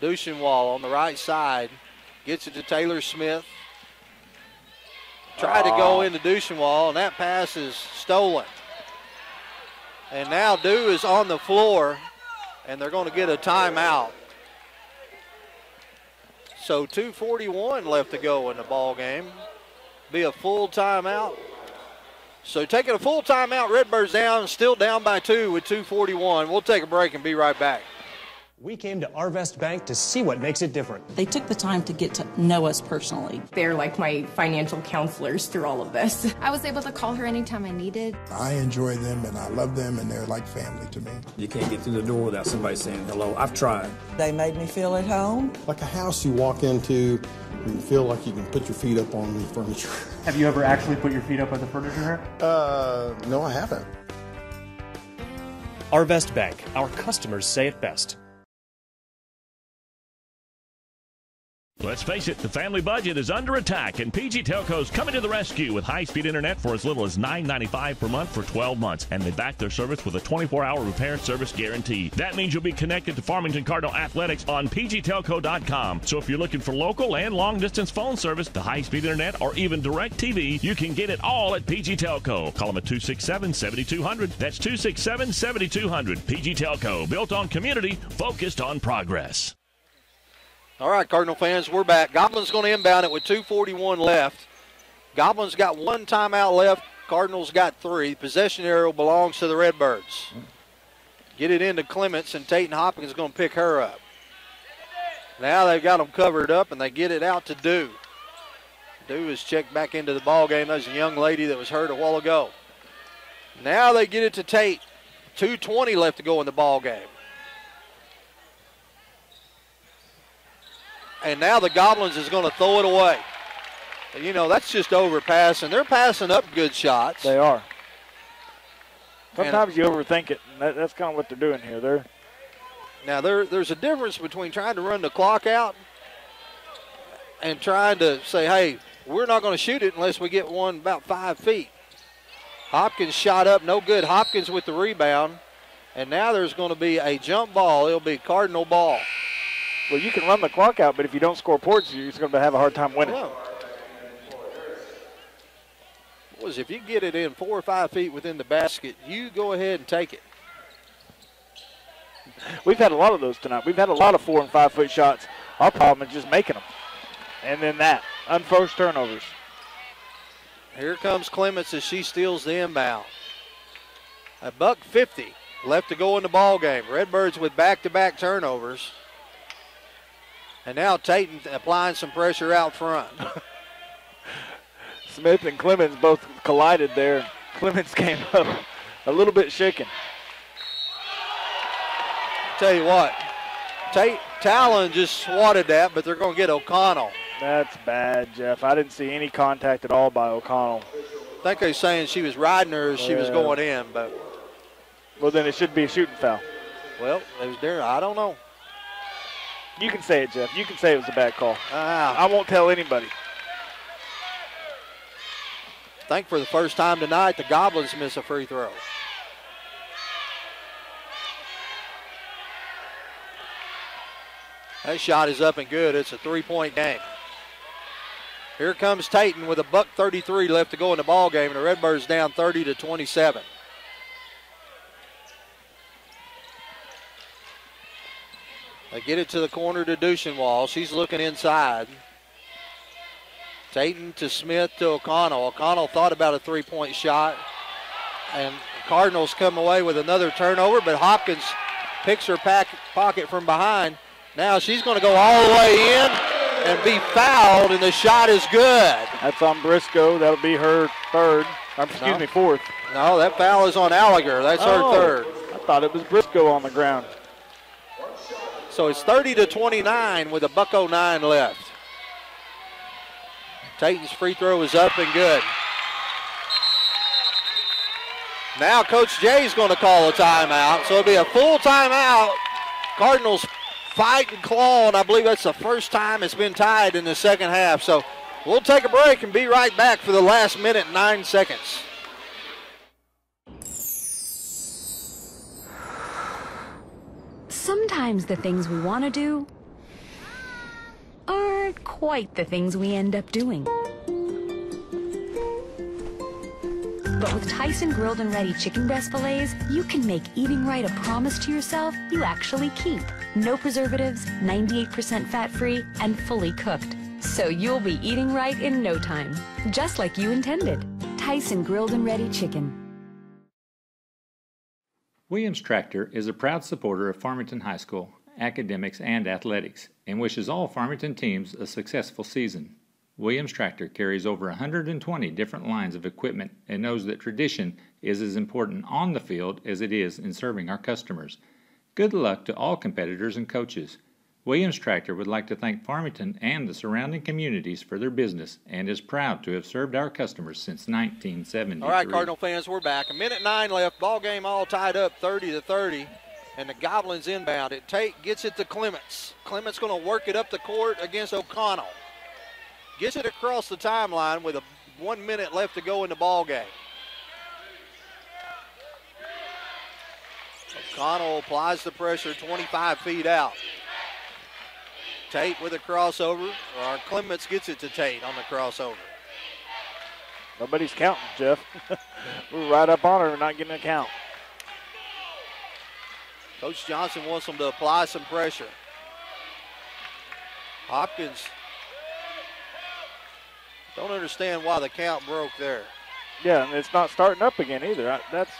Duchenwall on the right side gets it to Taylor Smith. Tried to go into Duchenwall, and that pass is stolen. And now Dew is on the floor, and they're going to get a timeout. So 2:41 left to go in the ball game. Be a full timeout. So taking a full timeout, Redbirds down, still down by 2 with 2:41. We'll take a break and be right back. We came to Arvest Bank to see what makes it different. They took the time to get to know us personally. They're like my financial counselors through all of this. I was able to call her anytime I needed. I enjoy them and I love them and they're like family to me. You can't get through the door without somebody saying hello. I've tried. They made me feel at home. Like a house you walk into and you feel like you can put your feet up on the furniture. Have you ever actually put your feet up on the furniture here? No, I haven't. Arvest Bank. Our customers say it best. Let's face it, the family budget is under attack, and PG Telco's coming to the rescue with high-speed internet for as little as $9.95 per month for 12 months, and they back their service with a 24-hour repair and service guarantee. That means you'll be connected to Farmington Cardinal Athletics on pgtelco.com. So if you're looking for local and long-distance phone service, the high-speed internet, or even DirecTV, you can get it all at PG Telco. Call them at 267-7200. That's 267-7200. PG Telco, built on community, focused on progress. All right, Cardinal fans, we're back. Goblins going to inbound it with 2:41 left. Goblins got one timeout left. Cardinals got 3. Possession arrow belongs to the Redbirds. Get it into Clements, and Tayton Hopkins is going to pick her up. Now they've got them covered up, and they get it out to Dew. Dew is checked back into the ball game. There's a young lady that was hurt a while ago. Now they get it to Tate. 2:20 left to go in the ball game. And now the Goblins is going to throw it away. You know, that's just overpassing. They're passing up good shots. They are. Sometimes you overthink it, and that's kind of what they're doing here. Now, there's a difference between trying to run the clock out and trying to say, hey, we're not going to shoot it unless we get one about 5 feet. Hopkins shot up, no good. Hopkins with the rebound. And now there's going to be a jump ball. It'll be Cardinal ball. Well, you can run the clock out, but if you don't score points, you're just going to have a hard time winning. Well, if you get it in 4 or 5 feet within the basket, you go ahead and take it. We've had a lot of those tonight. We've had a lot of 4 and 5 foot shots. Our problem is just making them. And then that, unforced turnovers. Here comes Clements as she steals the inbound. $1.50 left to go in the ball game. Redbirds with back-to-back turnovers. And now Tayton applying some pressure out front. Smith and Clemens both collided there. Clemens came up a little bit shaken. Tell you what, Talon just swatted that, but they're going to get O'Connell. That's bad, Jeff. I didn't see any contact at all by O'Connell. I think they're saying she was riding her as she was going in, but. Well, then it should be a shooting foul. Well, it was there. I don't know. You can say it, Jeff. You can say it was a bad call. I won't tell anybody. I think for the first time tonight, the Goblins miss a free throw. That shot is up and good. It's a 3-point game. Here comes Tayton with $1.33 left to go in the ball game, and the Redbirds down 30-27. They get it to the corner to Duchenwall. She's looking inside. Tatum to Smith to O'Connell. O'Connell thought about a three-point shot, and the Cardinals come away with another turnover, but Hopkins picks her pocket from behind. Now she's going to go all the way in and be fouled, and the shot is good. That's on Briscoe. That'll be her third. Excuse me, fourth. No, that foul is on Alleger. That's her third. I thought it was Briscoe on the ground. So it's 30-29 with a $1:09 left. Tatum's free throw is up and good. Now Coach Jay's going to call a timeout, so it'll be a full timeout. Cardinals fight and claw, and I believe that's the first time it's been tied in the second half. So we'll take a break and be right back for the last minute, 9 seconds. Sometimes the things we want to do aren't quite the things we end up doing. But with Tyson Grilled and Ready chicken breast fillets, you can make eating right a promise to yourself you actually keep. No preservatives, 98% fat-free, and fully cooked. So you'll be eating right in no time, just like you intended. Tyson Grilled and Ready chicken. Williams Tractor is a proud supporter of Farmington High School, academics, and athletics, and wishes all Farmington teams a successful season. Williams Tractor carries over 120 different lines of equipment and knows that tradition is as important on the field as it is in serving our customers. Good luck to all competitors and coaches. Williams Tractor would like to thank Farmington and the surrounding communities for their business and is proud to have served our customers since 1973. All right, Cardinal fans, we're back. 1:09 left. Ball game all tied up 30-30. And the Goblins inbound it. Tate gets it to Clements. Clements going to work it up the court against O'Connell. Gets it across the timeline with 1 minute left to go in the ball game. O'Connell applies the pressure 25 feet out. Tate with a crossover, or Clements gets it to Tate on the crossover. Nobody's counting, Jeff. We're right up on her, not getting a count. Coach Johnson wants them to apply some pressure. Hopkins, don't understand why the count broke there. Yeah, and it's not starting up again either. That's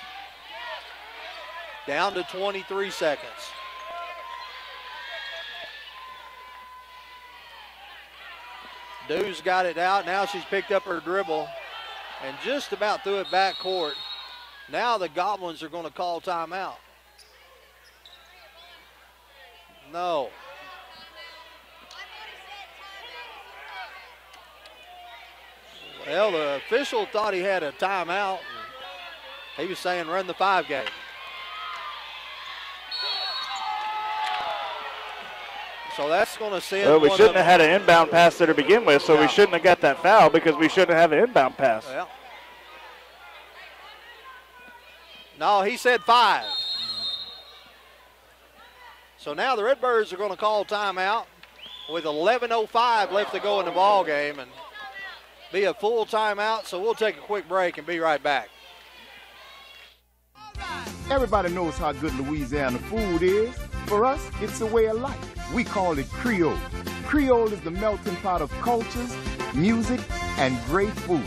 down to 23 seconds. Dew's got it out. Now she's picked up her dribble and just about threw it back court. Now the Goblins are going to call timeout. No. Well, the official thought he had a timeout. He was saying run the 5 game. So that's going to send. Well, we shouldn't have had an inbound pass there to begin with, so we shouldn't have got that foul because we shouldn't have an inbound pass. Well, no, he said 5. So now the Redbirds are going to call timeout with 11:05 left to go in the ball game and be a full timeout. So we'll take a quick break and be right back. Everybody knows how good Louisiana food is. For us, it's a way of life. We call it Creole. Creole is the melting pot of cultures, music, and great food.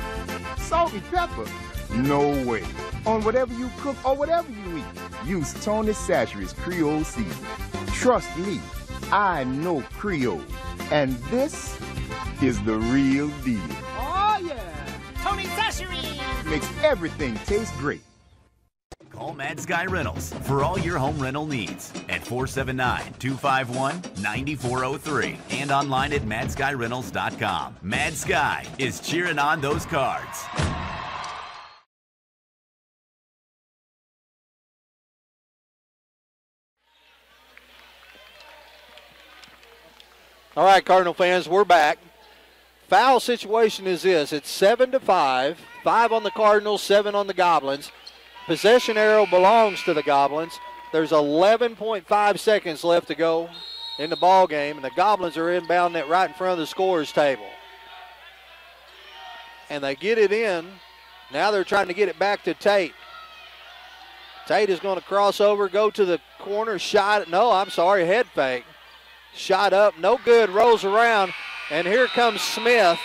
Salt and pepper? No way. On whatever you cook or whatever you eat, use Tony Chachere's Creole seasoning. Trust me, I know Creole. And this is the real deal. Oh, yeah. Tony Chachere's Makes everything taste great. Call Mad Sky Rentals for all your home rental needs at 479-251-9403 and online at madskyrentals.com. Mad Sky is cheering on those Cards. All right, Cardinal fans, we're back. Foul situation is this. It's 7-5. 5 on the Cardinals, 7 on the Goblins. Possession arrow belongs to the Goblins. There's 11.5 seconds left to go in the ball game, and the Goblins are inbound it right in front of the scorer's table. And they get it in. Now they're trying to get it back to Tate. Tate is going to cross over, go to the corner, shot. No, I'm sorry, head fake. Shot up, no good, rolls around, and here comes Smith.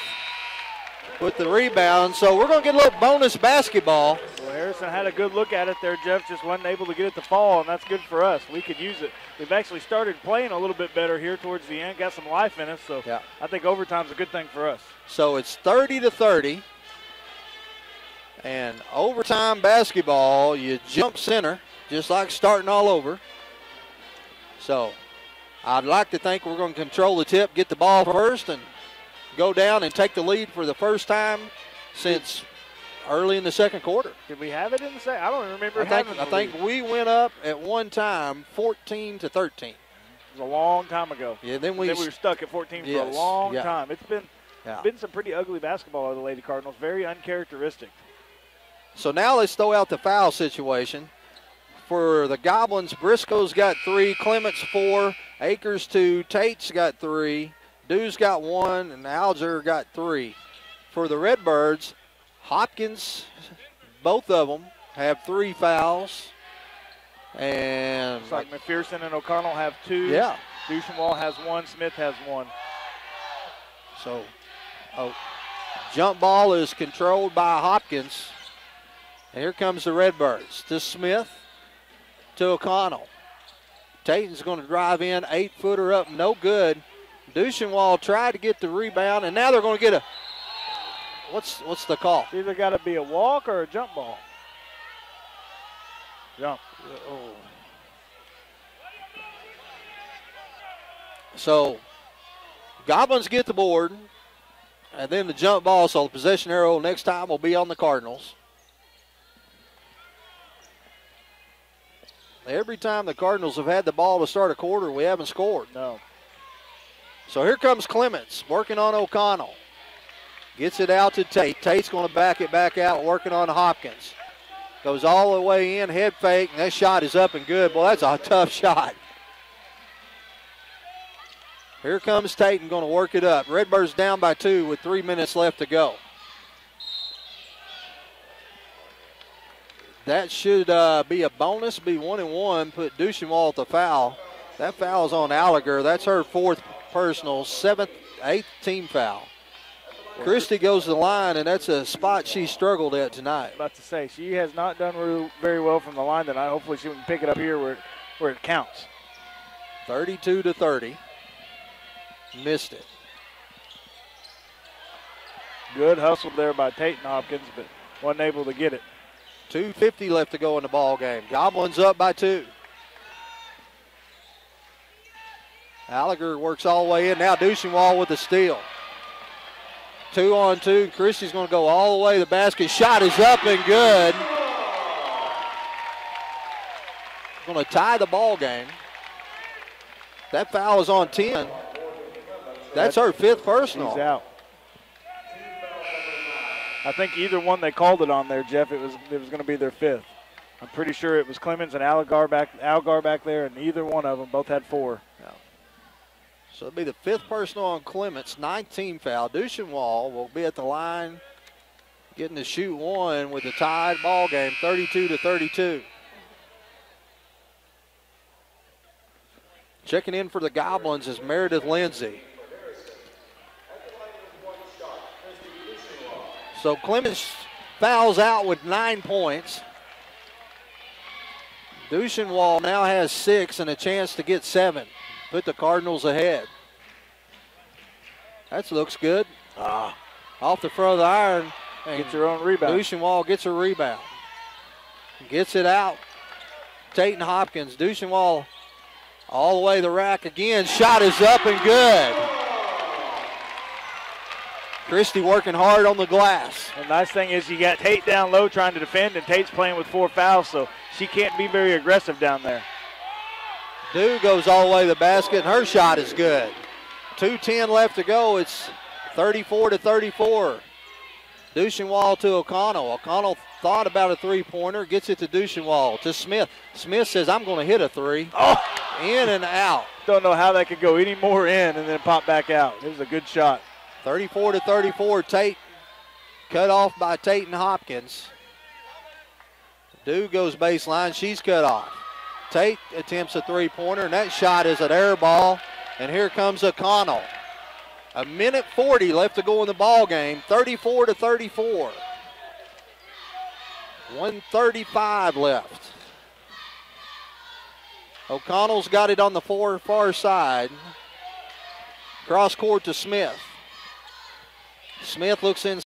with the rebound. So we're going to get a little bonus basketball. Well, Harrison had a good look at it there, Jeff, just wasn't able to get it to fall, and that's good for us. We could use it. We've actually started playing a little bit better here towards the end, got some life in us, so yeah. I think overtime's a good thing for us. So it's 30-30. And overtime basketball, you jump center, just like starting all over. So I'd like to think we're going to control the tip, get the ball first, and go down and take the lead for the first time since early in the second quarter. Did we have it in the second? I don't remember I think we went up at one time 14-13. It was a long time ago. Yeah, then we were stuck at 14 for a long time. It's been some pretty ugly basketball of the Lady Cardinals, very uncharacteristic. So now let's throw out the foul situation. For the Goblins, Briscoe's got 3, Clements 4, Akers 2, Tate's got 3, Dew's got 1, and Alger got 3. For the Redbirds, Hopkins, both of them have 3 fouls. And looks like McPherson and O'Connell have 2. Yeah. Duchenwald has 1, Smith has 1. So, jump ball is controlled by Hopkins. And here comes the Redbirds to Smith, to O'Connell. Taten's going to drive in, 8-footer up, no good. Duchenwald tried to get the rebound, and now they're going to get a, what's the call? It's either got to be a walk or a jump ball. Jump. Oh. So, Goblins get the board, and then the jump ball, so the possession arrow next time will be on the Cardinals. Every time the Cardinals have had the ball to start a quarter, we haven't scored. No. So here comes Clements working on O'Connell. Gets it out to Tate. Tate's going to back it back out, working on Hopkins. Goes all the way in, head fake, and that shot is up and good. Boy, that's a tough shot. Here comes Tate and going to work it up. Redbirds down by 2 with 3 minutes left to go. That should be a bonus, be 1-1, put Duchenwald the foul. That foul is on Gallagher. That's her 4th personal, 8th team foul. Christie goes to the line, and that's a spot she struggled at tonight. About to say, she has not done very well from the line tonight. Hopefully she can pick it up here where it counts. 32-30. Missed it. Good hustle there by Tate and Hopkins, but wasn't able to get it. 2:50 left to go in the ball game. Goblins up by 2. Gallagher works all the way in. Now Duchenwald with the steal. 2-on-2. Christie's going to go all the way to the basket. Shot is up and good. Going to tie the ball game. That foul is on 10. That's her 5th personal. He's out. I think either one they called it on there, Jeff. It was going to be their 5th. I'm pretty sure it was Clemens and Algar back there, and either one of them both had 4. Yeah. So it'll be the 5th personal on Clements, 19 foul. Duchenwald will be at the line, getting to shoot 1 with the tied ball game, 32-32. Checking in for the Goblins is Meredith Lindsay. So Clemens fouls out with 9 points. Duchenwald now has 6 and a chance to get 7. Put the Cardinals ahead. That looks good. Off the front of the iron. Gets her own rebound. Duchenwald gets a rebound. Gets it out. Tate and Hopkins. Duchenwald all the way to the rack again. Shot is up and good. Christie working hard on the glass. The nice thing is you got Tate down low trying to defend, and Tate's playing with 4 fouls, so she can't be very aggressive down there. Dew goes all the way to the basket, and her shot is good. 2:10 left to go. It's 34-34. Duchenwald to O'Connell. O'Connell thought about a 3-pointer, gets it to Duchenwald, to Smith. Smith says, I'm going to hit a 3. Oh! In and out. Don't know how that could go any more in and then pop back out. It was a good shot. 34-34, Tate cut off by Tate and Hopkins. Dew goes baseline, she's cut off. Tate attempts a 3-pointer, and that shot is an air ball, and here comes O'Connell. A minute 40 left to go in the ball game. 34-34. 1:35 left. O'Connell's got it on the far side. Cross court to Smith. Smith looks in.